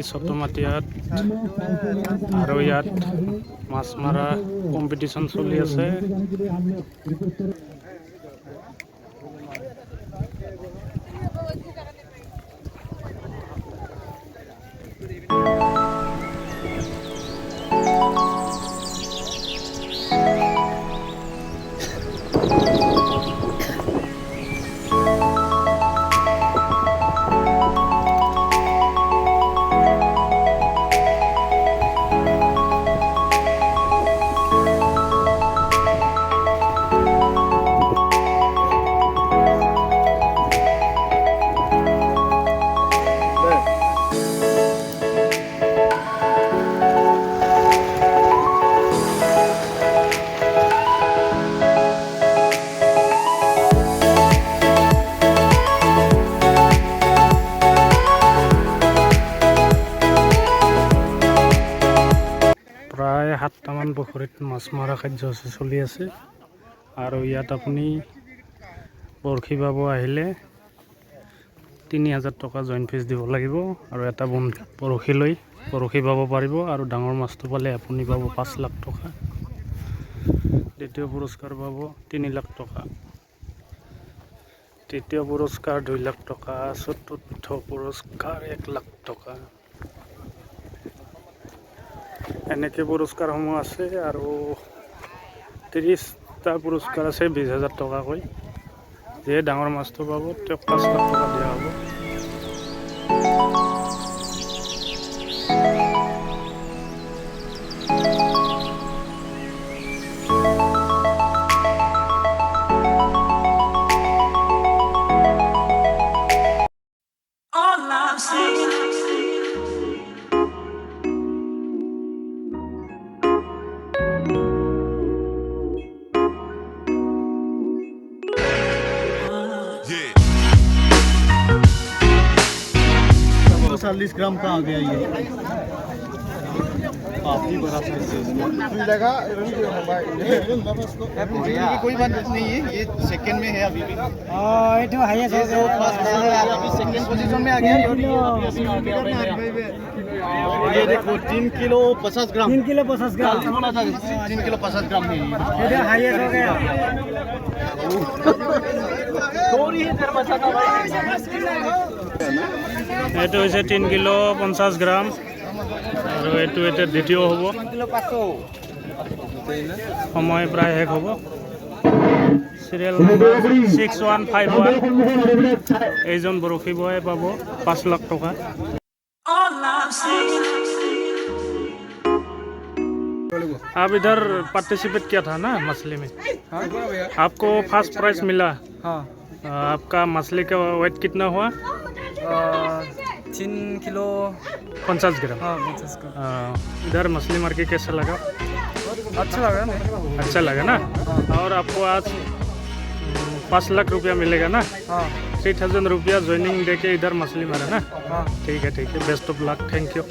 Sata Matiat আৰু ইয়াত মাছ মাৰা কম্পিটিশ্যন চলি আছে। প্ৰায় 7টামান পুখুৰীত মাছ মৰা কাৰ্যসূচী চলি আছে আৰু ইয়াত আপুনি বৰশী বাব আহিলে 3000 টকা জইন ফিজ দিব লাগিব আৰু এটা বৰশী লৈ বৰশী বাব পাৰিব আৰু ডাঙৰ মাছটো পালে আপুনি পাব 5 লাখ টকা। দ্বিতীয় পুৰস্কাৰ পাব 3 লাখ টকা, তৃতীয় পুৰস্কাৰ 2 লাখ টকা, চতুৰ্থ পুৰস্কাৰ 1 লাখ টকা। এনেকৈ পুৰস্কাৰসমূহ আছে আৰু 30টা পুৰস্কাৰ আছে 20,000 টকাকৈ। যিয়ে ডাঙৰ মাছটো পাব তেওঁক 5 লাখ টকা দিয়া হ'ব। तो 40 ग्राम का आ गया ये काफी बड़ा साइज है कोई बात नहीं है, ये सेकंड में है अभी भी। ये तो हाईएस्ट है, अभी सेकंड पोजीशन में आ गया। ये देखो 3 किलो 50 ग्राम 3 किलो 50 ग्राम 3 किलो 50 ग्राम है, ये हाईएस्ट हो गया। थोड़ी ही देर बचा था भाई। এইটো হৈছে 3 কিলো 50 গ্ৰাম আৰু এইটো এতিয়া দ্বিতীয় হ'ব। সময় প্ৰায় শেষ হ'ব। চিৰিয়েল নম্বৰ 6151 এইজন বৰশী বয়ে পাব 5 লাখ টকা। आप इधर पार्टिसिपेट किया था ना मछली में? आपको फर्स्ट प्राइज मिला? हाँ। आपका मछली का वेट कितना हुआ? 3 किलो 50 ग्राम। हाँ 50 ग्राम। इधर मछली मार के कैसा लगा? अच्छा लगा ना? अच्छा लगा ना? और आपको आज 5 लाख रुपया मिलेगा ना? हाँ। 3000 रुपया ज्वाइनिंग दे के इधर मछली मारा ना? हाँ। ठीक है, best of luck, thank you.